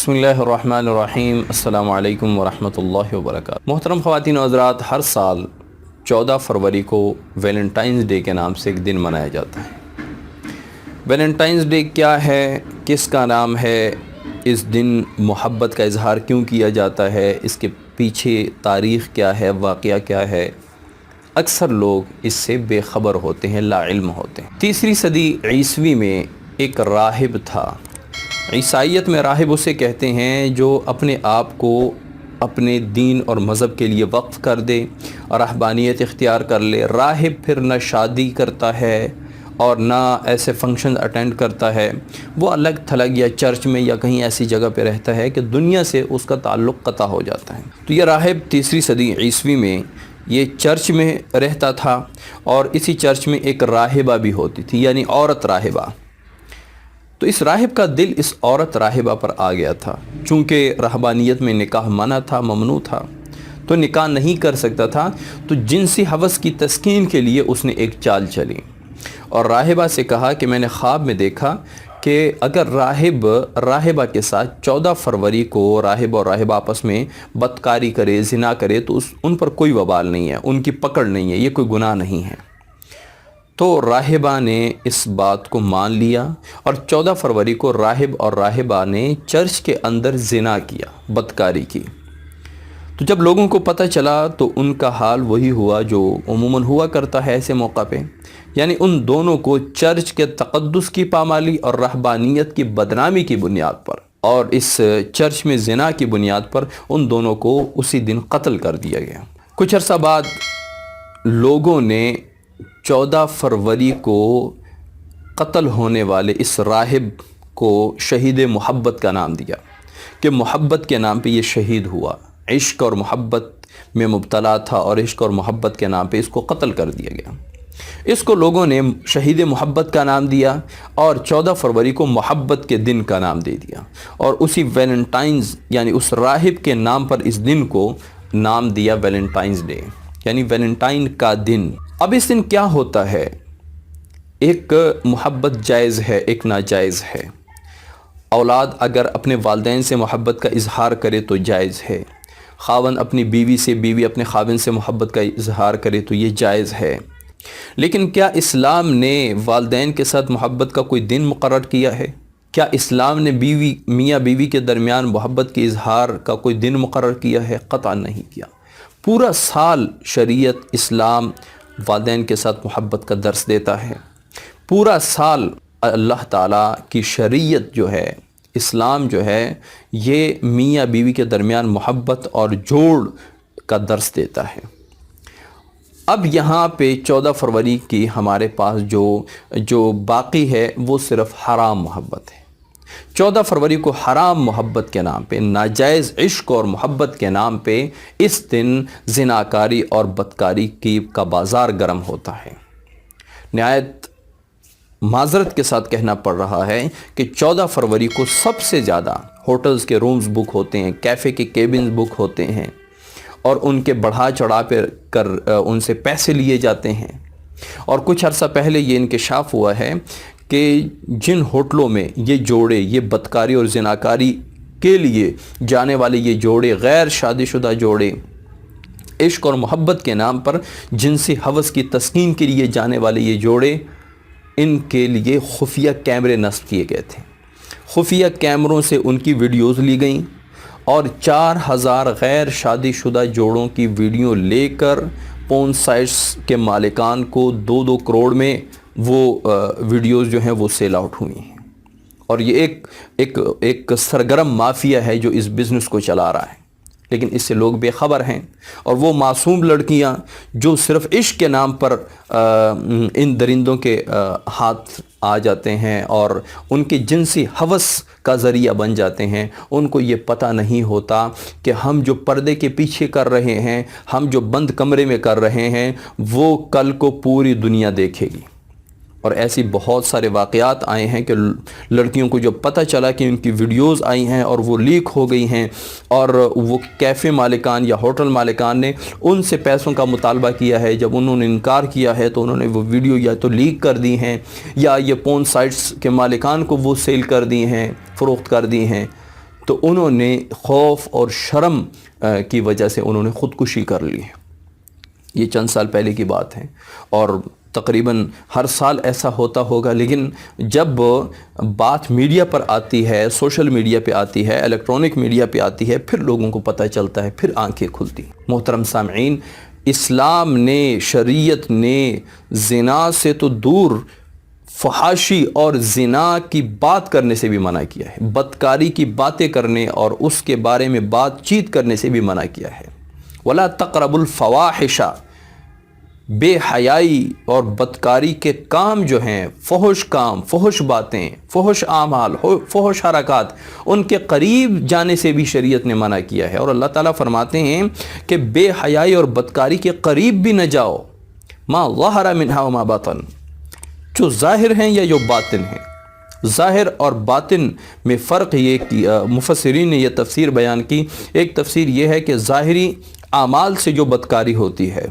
بسم اللہ الرحمن الرحیم۔ السلام علیکم ورحمۃ اللہ وبرکاتہ۔ محترم خواتین و حضرات، ہر سال 14 فروری کو ویلنٹائنز ڈے کے نام سے ایک دن منایا جاتا ہے۔ ویلنٹائنز ڈے کیا ہے، کس کا نام ہے، اس دن محبت کا اظہار کیوں کیا جاتا ہے، اس کے پیچھے تاریخ کیا ہے، واقعہ کیا ہے، اکثر لوگ اس سے بے خبر ہوتے ہیں، لا علم ہوتے ہیں۔ 3 صدی عیسوی میں ایک راہب تھا۔ عیسائیت میں راہب اسے کہتے ہیں جو اپنے آپ کو اپنے دین اور مذہب کے لیے وقف کر دے اور رہبانیت اختیار کر لے۔ راہب پھر نہ شادی کرتا ہے اور نہ ایسے فنکشن اٹینڈ کرتا ہے، وہ الگ تھلگ یا چرچ میں یا کہیں ایسی جگہ پہ رہتا ہے کہ دنیا سے اس کا تعلق قطع ہو جاتا ہے۔ تو یہ راہب 3 صدی عیسوی میں یہ چرچ میں رہتا تھا، اور اسی چرچ میں ایک راہبہ بھی ہوتی تھی، یعنی عورت راہبہ۔ تو اس راہب کا دل اس عورت راہبہ پر آ گیا تھا۔ چونکہ رہبانیت میں نکاح منع تھا، ممنوع تھا، تو نکاح نہیں کر سکتا تھا، تو جنسی ہوس کی تسکین کے لیے اس نے ایک چال چلی اور راہبہ سے کہا کہ میں نے خواب میں دیکھا کہ اگر راہب راہبہ کے ساتھ 14 فروری کو راہب اور راہبہ آپس میں بدکاری کرے، زنا کرے، تو ان پر کوئی وبال نہیں ہے، ان کی پکڑ نہیں ہے، یہ کوئی گناہ نہیں ہے۔ تو راہبہ نے اس بات کو مان لیا، اور 14 فروری کو راہب اور راہبہ نے چرچ کے اندر زنا کیا، بدکاری کی۔ تو جب لوگوں کو پتہ چلا تو ان کا حال وہی ہوا جو عموماً ہوا کرتا ہے ایسے موقع پہ، یعنی ان دونوں کو چرچ کے تقدس کی پامالی اور رہبانیت کی بدنامی کی بنیاد پر، اور اس چرچ میں زنا کی بنیاد پر ان دونوں کو اسی دن قتل کر دیا گیا۔ کچھ عرصہ بعد لوگوں نے 14 فروری کو قتل ہونے والے اس راہب کو شہید محبت کا نام دیا کہ محبت کے نام پہ یہ شہید ہوا، عشق اور محبت میں مبتلا تھا اور عشق اور محبت کے نام پہ اس کو قتل کر دیا گیا۔ اس کو لوگوں نے شہید محبت کا نام دیا اور 14 فروری کو محبت کے دن کا نام دے دیا، اور اسی ویلنٹائنز یعنی اس راہب کے نام پر اس دن کو نام دیا ویلنٹائنز ڈے، یعنی ویلنٹائن کا دن۔ اب اس دن کیا ہوتا ہے؟ ایک محبت جائز ہے، ایک ناجائز ہے۔ اولاد اگر اپنے والدین سے محبت کا اظہار کرے تو جائز ہے، خاوند اپنی بیوی سے، بیوی اپنے خاوند سے محبت کا اظہار کرے تو یہ جائز ہے۔ لیکن کیا اسلام نے والدین کے ساتھ محبت کا کوئی دن مقرر کیا ہے؟ کیا اسلام نے میاں بیوی کے درمیان محبت کے اظہار کا کوئی دن مقرر کیا ہے؟ قطعا نہیں کیا۔ پورا سال شریعت اسلام والدین کے ساتھ محبت کا درس دیتا ہے۔ پورا سال اللہ تعالیٰ کی شریعت جو ہے، اسلام جو ہے، یہ میاں بیوی کے درمیان محبت اور جوڑ کا درس دیتا ہے۔ اب یہاں پہ 14 فروری کی ہمارے پاس جو باقی ہے وہ صرف حرام محبت ہے۔ 14 فروری کو حرام محبت کے نام پہ، ناجائز عشق اور محبت کے نام پہ اس دن زناکاری اور بدکاری کا بازار گرم ہوتا ہے۔ نہایت معذرت کے ساتھ کہنا پڑ رہا ہے کہ 14 فروری کو سب سے زیادہ ہوٹلز کے رومز بک ہوتے ہیں، کیفے کے کیبنز بک ہوتے ہیں، اور ان کے بڑھا چڑھا کر ان سے پیسے لیے جاتے ہیں۔ اور کچھ عرصہ پہلے یہ انکشاف ہوا ہے کہ جن ہوٹلوں میں یہ جوڑے، یہ بدکاری اور زناکاری کے لیے جانے والے یہ جوڑے، غیر شادی شدہ جوڑے، عشق اور محبت کے نام پر جنسی ہوس کی تسکین کے لیے جانے والے یہ جوڑے، ان کے لیے خفیہ کیمرے نصب کیے گئے تھے۔ خفیہ کیمروں سے ان کی ویڈیوز لی گئیں، اور 4000 غیر شادی شدہ جوڑوں کی ویڈیو لے کر پون سائٹس کے مالکان کو 2-2 کروڑ میں وہ ویڈیوز جو ہیں وہ سیل آؤٹ ہوئی ہیں۔ اور یہ ایک سرگرم مافیا ہے جو اس بزنس کو چلا رہا ہے، لیکن اس سے لوگ بے خبر ہیں۔ اور وہ معصوم لڑکیاں جو صرف عشق کے نام پر ان درندوں کے ہاتھ آ جاتے ہیں اور ان کے جنسی ہوس کا ذریعہ بن جاتے ہیں، ان کو یہ پتہ نہیں ہوتا کہ ہم جو پردے کے پیچھے کر رہے ہیں، ہم جو بند کمرے میں کر رہے ہیں، وہ کل کو پوری دنیا دیکھے گی۔ اور ایسی بہت سارے واقعات آئے ہیں کہ لڑکیوں کو جب پتہ چلا کہ ان کی ویڈیوز آئی ہیں اور وہ لیک ہو گئی ہیں، اور وہ کیفے مالکان یا ہوٹل مالکان نے ان سے پیسوں کا مطالبہ کیا ہے، جب انہوں نے انکار کیا ہے تو انہوں نے وہ ویڈیو یا تو لیک کر دی ہیں، یا یہ پون سائٹس کے مالکان کو وہ سیل کر دی ہیں، فروخت کر دی ہیں۔ تو انہوں نے خوف اور شرم کی وجہ سے انہوں نے خودکشی کر لی. یہ چند سال پہلے کی بات ہے اور تقریباً ہر سال ایسا ہوتا ہوگا. لیکن جب بات میڈیا پر آتی ہے، سوشل میڈیا پہ آتی ہے، الیکٹرانک میڈیا پہ آتی ہے، پھر لوگوں کو پتہ چلتا ہے، پھر آنکھیں کھلتی. محترم سامعین، اسلام نے، شریعت نے زنا سے تو دور فحاشی اور زنا کی بات کرنے سے بھی منع کیا ہے، بدکاری کی باتیں کرنے اور اس کے بارے میں بات چیت کرنے سے بھی منع کیا ہے. وَلَا تَقْرَبُوا الْفَوَاحِشَ، بے حیائی اور بدکاری کے کام جو ہیں، فحش کام، فحش باتیں، فحش اعمال، فحش حرکات، ان کے قریب جانے سے بھی شریعت نے منع کیا ہے. اور اللہ تعالیٰ فرماتے ہیں کہ بے حیائی اور بدکاری کے قریب بھی نہ جاؤ. ما ظہر منہا وما بطن، جو ظاہر ہیں یا جو باطن ہیں. ظاہر اور باطن میں فرق یہ کہ مفسرین نے یہ تفسیر بیان کی. ایک تفسیر یہ ہے کہ ظاہری اعمال سے جو بدکاری ہوتی ہے،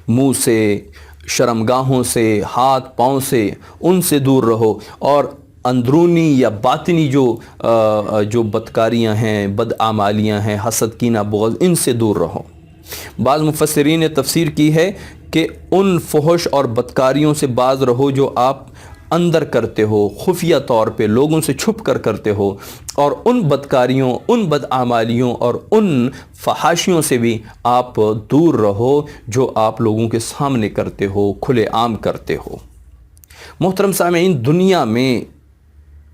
منہ سے، شرمگاہوں سے، ہاتھ پاؤں سے، ان سے دور رہو. اور اندرونی یا باطنی جو بدکاریاں ہیں، بدعمالیاں ہیں، حسد، کینہ، بغض، ان سے دور رہو. بعض مفسرین نے تفسیر کی ہے کہ ان فحش اور بدکاریوں سے باز رہو جو آپ اندر کرتے ہو، خفیہ طور پہ لوگوں سے چھپ کر کرتے ہو. اور ان بدکاریوں، ان بدعمالیوں اور ان فحاشیوں سے بھی آپ دور رہو جو آپ لوگوں کے سامنے کرتے ہو، کھلے عام کرتے ہو. محترم سامعین، دنیا میں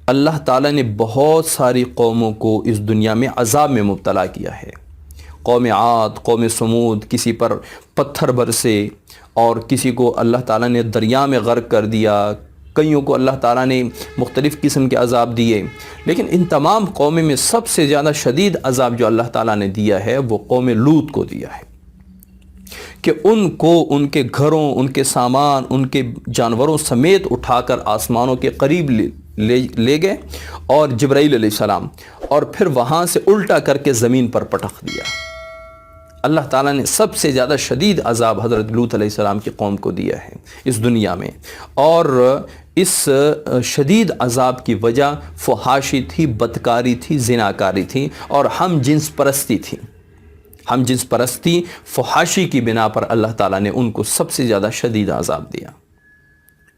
اللہ تعالیٰ نے بہت ساری قوموں کو اس دنیا میں عذاب میں مبتلا کیا ہے. قوم عاد، قوم سمود، کسی پر پتھر برسے اور کسی کو اللہ تعالیٰ نے دریا میں غرق کر دیا، کئیوں کو اللہ تعالیٰ نے مختلف قسم کے عذاب دیے. لیکن ان تمام قوموں میں سب سے زیادہ شدید عذاب جو اللہ تعالیٰ نے دیا ہے وہ قوم لوط کو دیا ہے کہ ان کو ان کے گھروں، ان کے سامان، ان کے جانوروں سمیت اٹھا کر آسمانوں کے قریب لے گئے اور جبرائیل علیہ السلام، اور پھر وہاں سے الٹا کر کے زمین پر پٹخ دیا. اللہ تعالیٰ نے سب سے زیادہ شدید عذاب حضرت لوط علیہ السلام کی قوم کو دیا ہے اس دنیا میں. اور اس شدید عذاب کی وجہ فحاشی تھی، بدکاری تھی، زناکاری تھی اور ہم جنس پرستی تھی. ہم جنس پرستی، فحاشی کی بنا پر اللہ تعالیٰ نے ان کو سب سے زیادہ شدید عذاب دیا.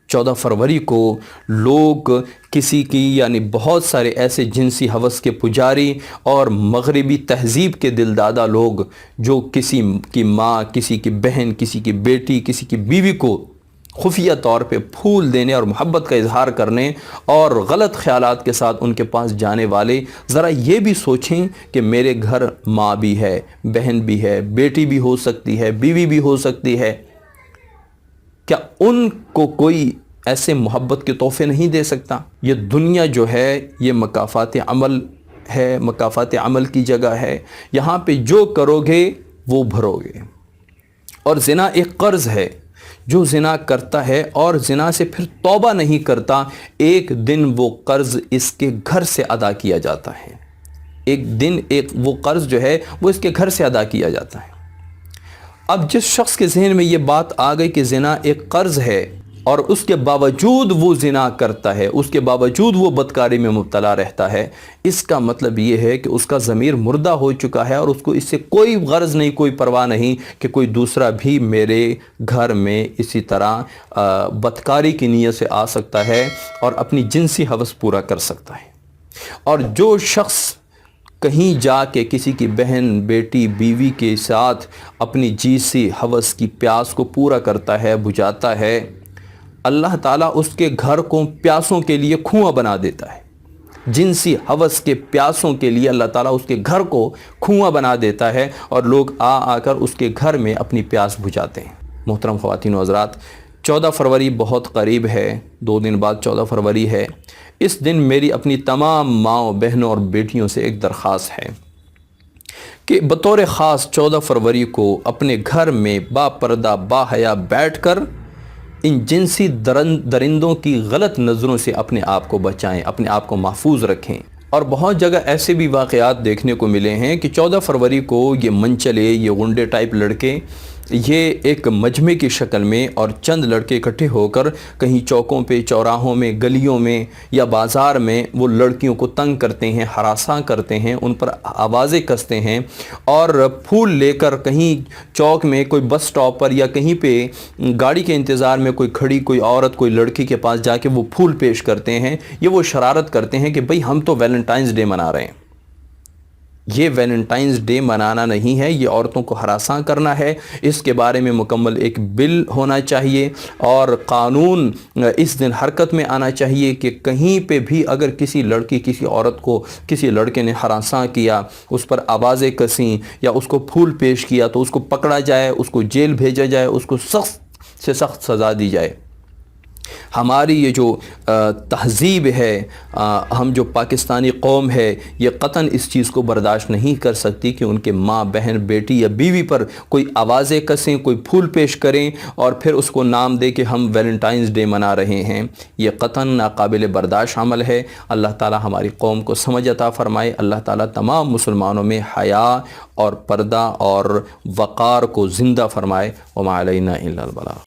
14 فروری کو لوگ کسی کی، یعنی بہت سارے ایسے جنسی ہوس کے پجاری اور مغربی تہذیب کے دلدادہ لوگ جو کسی کی ماں، کسی کی بہن، کسی کی بیٹی، کسی کی بیوی کو خفیہ طور پہ پھول دینے اور محبت کا اظہار کرنے اور غلط خیالات کے ساتھ ان کے پاس جانے والے، ذرا یہ بھی سوچیں کہ میرے گھر ماں بھی ہے، بہن بھی ہے، بیٹی بھی ہو سکتی ہے، بیوی بھی ہو سکتی ہے، کیا ان کو کوئی ایسے محبت کے تحفے نہیں دے سکتا؟ یہ دنیا جو ہے یہ مکافات عمل ہے، مکافات عمل کی جگہ ہے. یہاں پہ جو کرو گے وہ بھرو گے. اور زنا ایک قرض ہے. جو زنا کرتا ہے اور زنا سے پھر توبہ نہیں کرتا، ایک دن وہ قرض اس کے گھر سے ادا کیا جاتا ہے. ایک دن وہ قرض جو ہے وہ اس کے گھر سے ادا کیا جاتا ہے. اب جس شخص کے ذہن میں یہ بات آ گئی کہ زنا ایک قرض ہے اور اس کے باوجود وہ زنا کرتا ہے، اس کے باوجود وہ بدکاری میں مبتلا رہتا ہے، اس کا مطلب یہ ہے کہ اس کا ضمیر مردہ ہو چکا ہے اور اس کو اس سے کوئی غرض نہیں، کوئی پرواہ نہیں کہ کوئی دوسرا بھی میرے گھر میں اسی طرح بدکاری کی نیت سے آ سکتا ہے اور اپنی جنسی ہوس پورا کر سکتا ہے. اور جو شخص کہیں جا کے کسی کی بہن، بیٹی، بیوی کے ساتھ اپنی جنسی ہوس کی پیاس کو پورا کرتا ہے، بجھاتا ہے، اللہ تعالیٰ اس کے گھر کو پیاسوں کے لیے کنواں بنا دیتا ہے. جنسی ہوس کے پیاسوں کے لیے اللہ تعالیٰ اس کے گھر کو کنواں بنا دیتا ہے اور لوگ آ کر اس کے گھر میں اپنی پیاس بجھاتے ہیں. محترم خواتین و حضرات، 14 فروری بہت قریب ہے، 2 دن بعد 14 فروری ہے. اس دن میری اپنی تمام ماؤں، بہنوں اور بیٹیوں سے ایک درخواست ہے کہ بطور خاص 14 فروری کو اپنے گھر میں با پردہ، با حیا بیٹھ کر ان جنسی درندوں کی غلط نظروں سے اپنے آپ کو بچائیں، اپنے آپ کو محفوظ رکھیں. اور بہت جگہ ایسے بھی واقعات دیکھنے کو ملے ہیں کہ 14 فروری کو یہ منچلے، یہ غنڈے ٹائپ لڑکے یہ ایک مجمع کی شکل میں اور چند لڑکے اکٹھے ہو کر کہیں چوکوں پہ، چوراہوں میں، گلیوں میں یا بازار میں وہ لڑکیوں کو تنگ کرتے ہیں، ہراساں کرتے ہیں، ان پر آوازیں کستے ہیں، اور پھول لے کر کہیں چوک میں، کوئی بس سٹاپ پر یا کہیں پہ گاڑی کے انتظار میں کوئی کھڑی کوئی عورت کوئی لڑکی کے پاس جا کے وہ پھول پیش کرتے ہیں، یہ وہ شرارت کرتے ہیں کہ بھئی ہم تو ویلنٹائنز ڈے منا رہے ہیں۔ یہ ویلنٹائنز ڈے منانا نہیں ہے، یہ عورتوں کو ہراساں کرنا ہے۔ اس کے بارے میں مکمل ایک بل ہونا چاہیے اور قانون اس دن حرکت میں آنا چاہیے کہ کہیں پہ بھی اگر کسی لڑکی کسی عورت کو کسی لڑکے نے ہراساں کیا، اس پر آوازیں کسیں یا اس کو پھول پیش کیا تو اس کو پکڑا جائے، اس کو جیل بھیجا جائے، اس کو سخت سے سخت سزا دی جائے۔ ہماری یہ جو تہذیب ہے، ہم جو پاکستانی قوم ہے، یہ قطعاً اس چیز کو برداشت نہیں کر سکتی کہ ان کے ماں، بہن، بیٹی یا بیوی پر کوئی آوازیں کسیں، کوئی پھول پیش کریں اور پھر اس کو نام دے کہ ہم ویلنٹائنز ڈے منا رہے ہیں۔ یہ قطعاً ناقابل برداشت عمل ہے۔ اللہ تعالی ہماری قوم کو سمجھ عطا فرمائے۔ اللہ تعالی تمام مسلمانوں میں حیا اور پردہ اور وقار کو زندہ فرمائے۔ وما علینا الا البلاغ۔